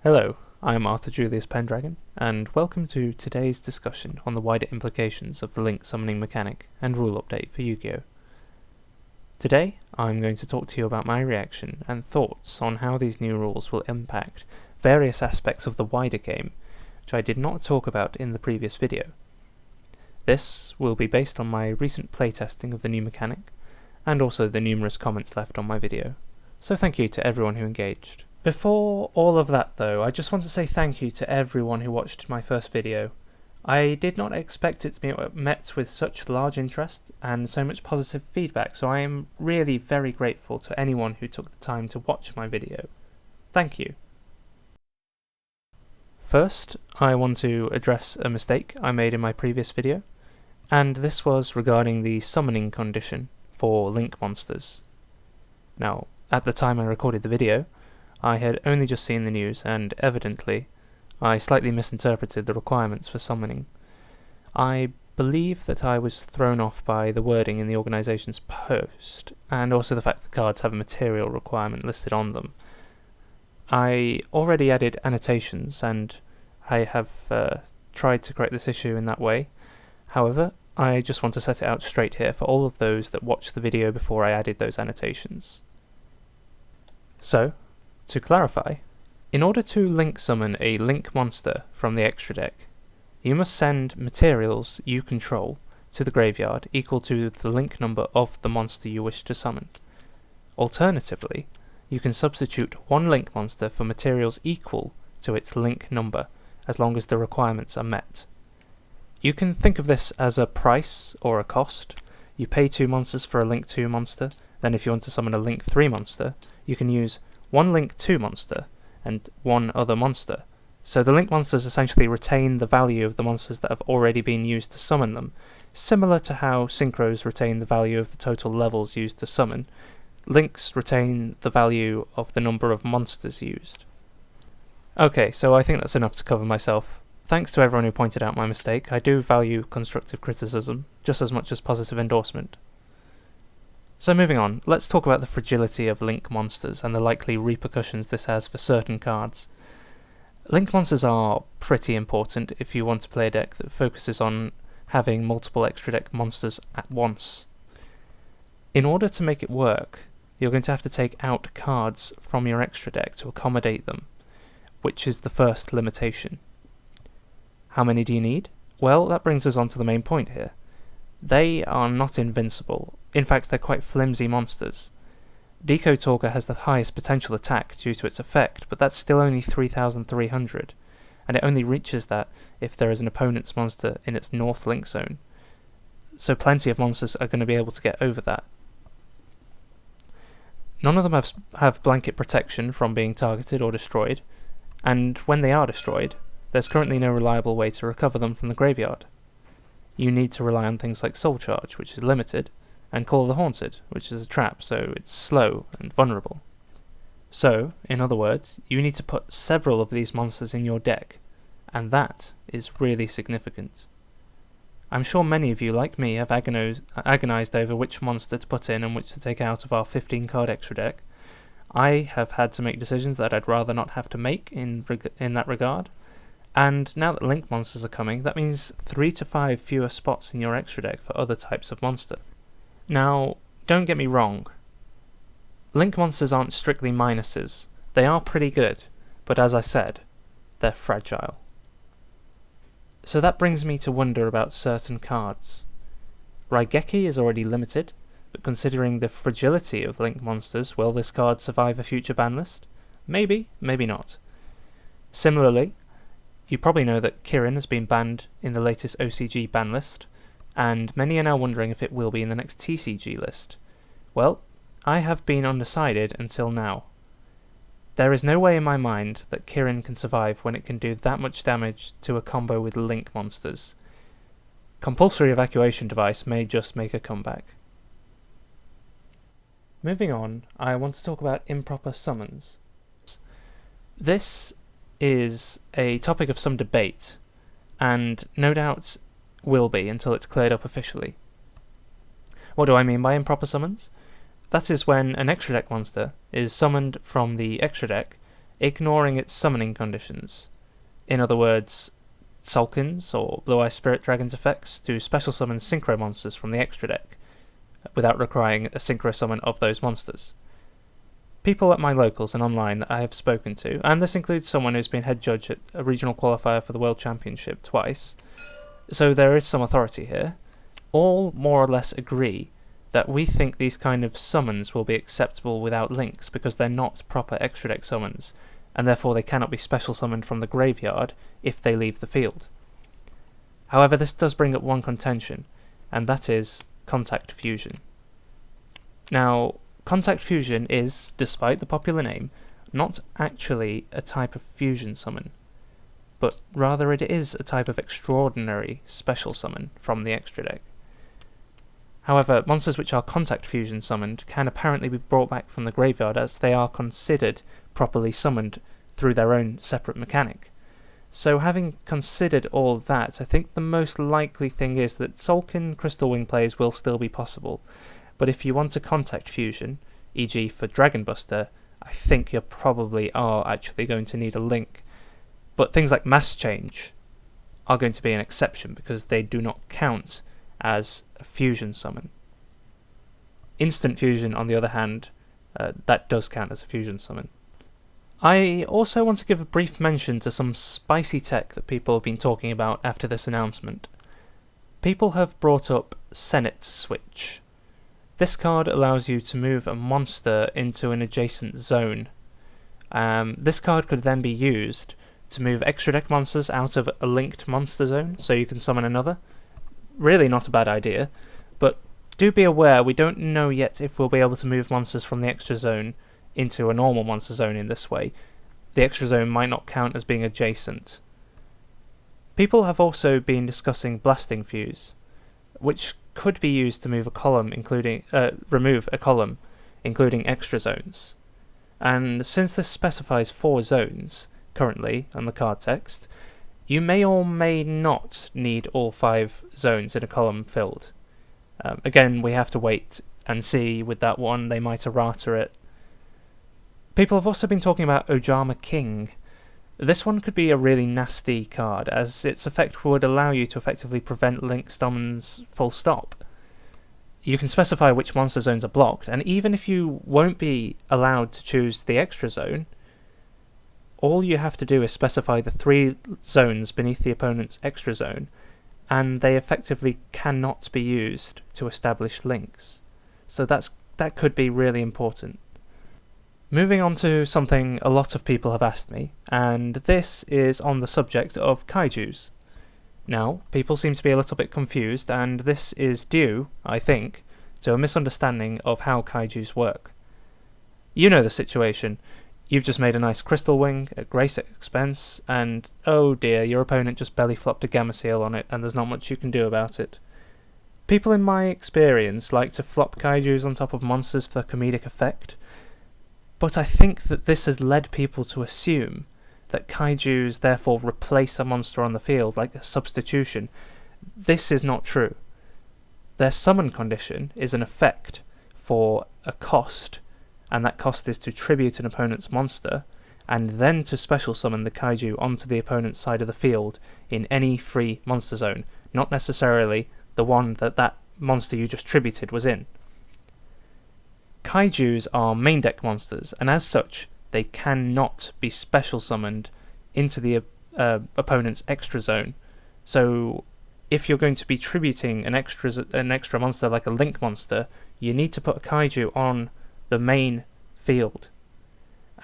Hello, I am Arthur Julius Pendragon, and welcome to today's discussion on the wider implications of the link summoning mechanic and rule update for YuGi-Oh! Today, I'm going to talk to you about my reaction and thoughts on how these new rules will impact various aspects of the wider game, which I did not talk about in the previous video. This will be based on my recent playtesting of the new mechanic, and also the numerous comments left on my video, so thank you to everyone who engaged. Before all of that though, I just want to say thank you to everyone who watched my first video. I did not expect it to be met with such large interest and so much positive feedback, so I am really very grateful to anyone who took the time to watch my video. Thank you. First, I want to address a mistake I made in my previous video, and this was regarding the summoning condition for link monsters. Now, at the time I recorded the video, I had only just seen the news, and evidently, I slightly misinterpreted the requirements for summoning. I believe that I was thrown off by the wording in the organisation's post, and also the fact that cards have a material requirement listed on them. I already added annotations, and I have tried to correct this issue in that way. However, I just want to set it out straight here for all of those that watched the video before I added those annotations. So, to clarify, in order to link summon a link monster from the extra deck, you must send materials you control to the graveyard equal to the link number of the monster you wish to summon. Alternatively, you can substitute one link monster for materials equal to its link number, as long as the requirements are met. You can think of this as a price or a cost. You pay 2 monsters for a link 2 monster, then if you want to summon a link 3 monster, you can use one link 2 monster and one other monster. So the link monsters essentially retain the value of the monsters that have already been used to summon them, similar to how synchros retain the value of the total levels used to summon. Links retain the value of the number of monsters used. Okay, so I think that's enough to cover myself. Thanks to everyone who pointed out my mistake. I do value constructive criticism just as much as positive endorsement. So moving on, let's talk about the fragility of link monsters and the likely repercussions this has for certain cards. Link monsters are pretty important if you want to play a deck that focuses on having multiple extra deck monsters at once. In order to make it work, you're going to have to take out cards from your extra deck to accommodate them, which is the first limitation. How many do you need? Well, that brings us on to the main point here. They are not invincible. In fact, they're quite flimsy monsters. Deco Talker has the highest potential attack due to its effect, but that's still only 3,300, and it only reaches that if there is an opponent's monster in its north link zone. So plenty of monsters are going to be able to get over that. None of them have blanket protection from being targeted or destroyed, and when they are destroyed, there's currently no reliable way to recover them from the graveyard. You need to rely on things like Soul Charge, which is limited, and Call of the Haunted, which is a trap, so it's slow and vulnerable. So, in other words, you need to put several of these monsters in your deck, and that is really significant. I'm sure many of you, like me, have agonized over which monster to put in and which to take out of our 15-card extra deck. I have had to make decisions that I'd rather not have to make in that regard. And now that link monsters are coming, that means 3 to 5 fewer spots in your extra deck for other types of monster. Now, don't get me wrong. Link monsters aren't strictly minuses. They are pretty good, but as I said, they're fragile. So that brings me to wonder about certain cards. Raigeki is already limited, but considering the fragility of link monsters, will this card survive a future ban list? Maybe, maybe not. Similarly, you probably know that Kirin has been banned in the latest OCG ban list, and many are now wondering if it will be in the next TCG list. Well, I have been undecided until now. There is no way in my mind that Kirin can survive when it can do that much damage to a combo with link monsters. Compulsory evacuation device may just make a comeback. Moving on, I want to talk about improper summons. This is a topic of some debate, and no doubt will be until it's cleared up officially. What do I mean by improper summons? That is when an extra deck monster is summoned from the extra deck ignoring its summoning conditions. In other words, Sulkins or Blue Eye Spirit Dragon's effects to special summon synchro monsters from the extra deck, without requiring a synchro summon of those monsters. People at my locals and online that I have spoken to, and this includes someone who's been head judge at a regional qualifier for the World Championship twice, so there is some authority here, all more or less agree that we think these kind of summons will be acceptable without links because they're not proper extra deck summons, and therefore they cannot be special summoned from the graveyard if they leave the field. However, this does bring up one contention, and that is Contact Fusion. Now, Contact Fusion is, despite the popular name, not actually a type of fusion summon, but rather it is a type of extraordinary special summon from the extra deck. However, monsters which are Contact Fusion summoned can apparently be brought back from the graveyard as they are considered properly summoned through their own separate mechanic. So having considered all that, I think the most likely thing is that Sulkin Crystal Wing plays will still be possible, but if you want a Contact Fusion, e.g. for Dragon Buster, I think you probably are actually going to need a link. But things like Mass Change are going to be an exception because they do not count as a fusion summon. Instant Fusion, on the other hand, that does count as a fusion summon. I also want to give a brief mention to some spicy tech that people have been talking about after this announcement. People have brought up Senate Switch. This card allows you to move a monster into an adjacent zone. This card could then be used to move extra deck monsters out of a linked monster zone, so you can summon another. Really not a bad idea, but do be aware we don't know yet if we'll be able to move monsters from the extra zone into a normal monster zone in this way. The extra zone might not count as being adjacent. People have also been discussing Blasting Fuse, which could be used to move a column, remove a column, including extra zones. And since this specifies 4 zones currently on the card text, you may or may not need all 5 zones in a column filled. Again, we have to wait and see with that one. They might errata it. People have also been talking about Ojama King. This one could be a really nasty card, as its effect would allow you to effectively prevent link summons full stop. You can specify which monster zones are blocked, and even if you won't be allowed to choose the extra zone, all you have to do is specify the 3 zones beneath the opponent's extra zone, and they effectively cannot be used to establish links. So that could be really important. Moving on to something a lot of people have asked me, and this is on the subject of Kaijus. Now, people seem to be a little bit confused, and this is due, I think, to a misunderstanding of how Kaijus work. You know the situation. You've just made a nice Crystal Wing at great expense, and oh dear, your opponent just belly flopped a Gamma Seal on it, and there's not much you can do about it. People in my experience like to flop Kaijus on top of monsters for comedic effect, but I think that this has led people to assume that Kaijus therefore replace a monster on the field, like a substitution. This is not true. Their summon condition is an effect for a cost, and that cost is to tribute an opponent's monster, and then to special summon the Kaiju onto the opponent's side of the field in any free monster zone, not necessarily the one that monster you just tributed was in. Kaijus are main deck monsters, and as such, they cannot be special summoned into the opponent's extra zone. So, if you're going to be tributing an extra monster like a link monster, you need to put a Kaiju on the main field.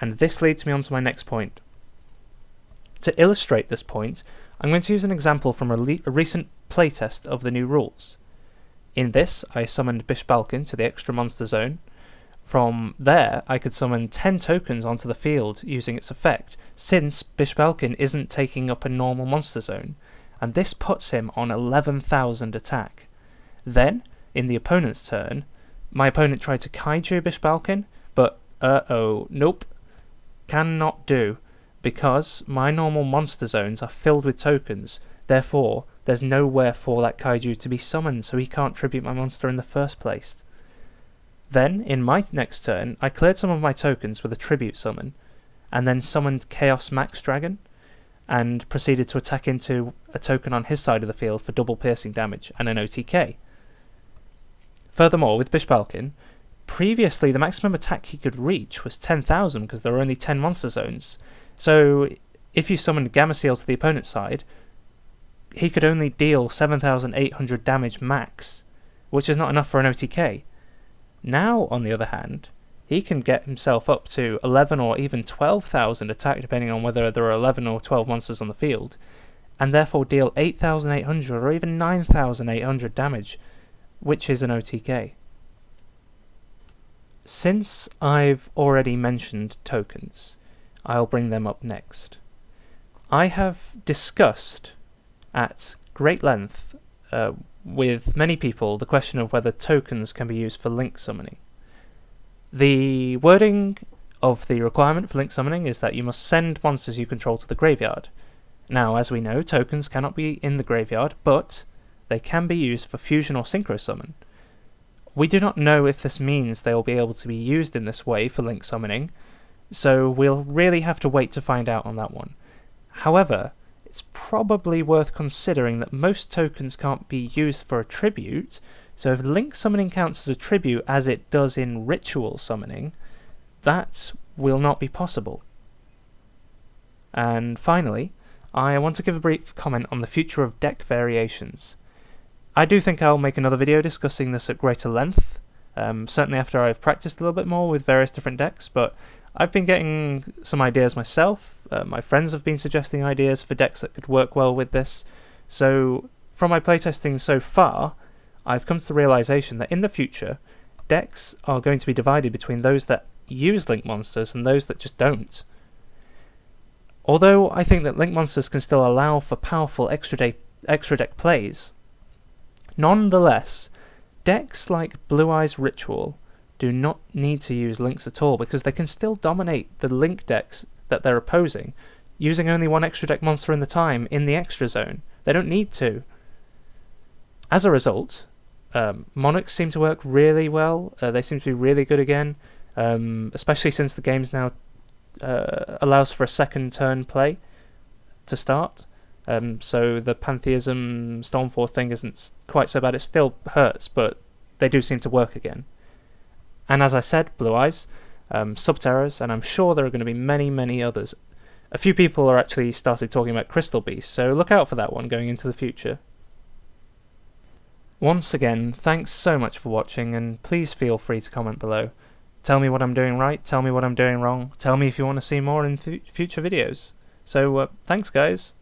And this leads me on to my next point. To illustrate this point, I'm going to use an example from a recent playtest of the new rules. In this, I summoned Bishbalkin to the extra monster zone. From there, I could summon 10 tokens onto the field using its effect, since Bishbalkin isn't taking up a normal monster zone, and this puts him on 11,000 attack. Then, in the opponent's turn, my opponent tried to Kaiju Bishbalkin, but nope, cannot do, because my normal monster zones are filled with tokens, therefore there's nowhere for that Kaiju to be summoned, so he can't tribute my monster in the first place. Then, in my next turn, I cleared some of my tokens with a tribute summon, and then summoned Chaos Max Dragon, and proceeded to attack into a token on his side of the field for double piercing damage and an OTK. Furthermore, with Bishbalkin, previously the maximum attack he could reach was 10,000 because there were only 10 monster zones. So if you summoned Gamma-Seal to the opponent's side, he could only deal 7,800 damage max, which is not enough for an OTK. Now, on the other hand, he can get himself up to 11 or even 12,000 attack, depending on whether there are 11 or 12 monsters on the field, and therefore deal 8,800 or even 9,800 damage, which is an OTK. Since I've already mentioned tokens, I'll bring them up next. I have discussed at great length with many people the question of whether tokens can be used for link summoning. The wording of the requirement for link summoning is that you must send monsters you control to the graveyard. Now, as we know, tokens cannot be in the graveyard, but they can be used for fusion or synchro summon. We do not know if this means they will be able to be used in this way for link summoning, so we'll really have to wait to find out on that one. However, it's probably worth considering that most tokens can't be used for a tribute, so if link summoning counts as a tribute as it does in ritual summoning, that will not be possible. And finally, I want to give a brief comment on the future of deck variations. I do think I'll make another video discussing this at greater length, certainly after I've practiced a little bit more with various different decks, but I've been getting some ideas myself. My friends have been suggesting ideas for decks that could work well with this, so from my playtesting so far, I've come to the realization that in the future, decks are going to be divided between those that use link monsters and those that just don't. Although I think that link monsters can still allow for powerful extra deck plays, nonetheless, decks like Blue Eyes Ritual do not need to use links at all because they can still dominate the link decks that they're opposing, using only one extra deck monster in the time in the extra zone. They don't need to. As a result, Monarchs seem to work really well. They seem to be really good again, especially since the game's now allows for a second turn play to start. So the Pantheism Stormforth thing isn't quite so bad. It still hurts, but they do seem to work again. And as I said, Blue Eyes, Subterrors, and I'm sure there are going to be many, many others. A few people are actually started talking about Crystal Beast, so look out for that one going into the future. Once again, thanks so much for watching, and please feel free to comment below. Tell me what I'm doing right, tell me what I'm doing wrong, tell me if you want to see more in future videos. So, thanks guys.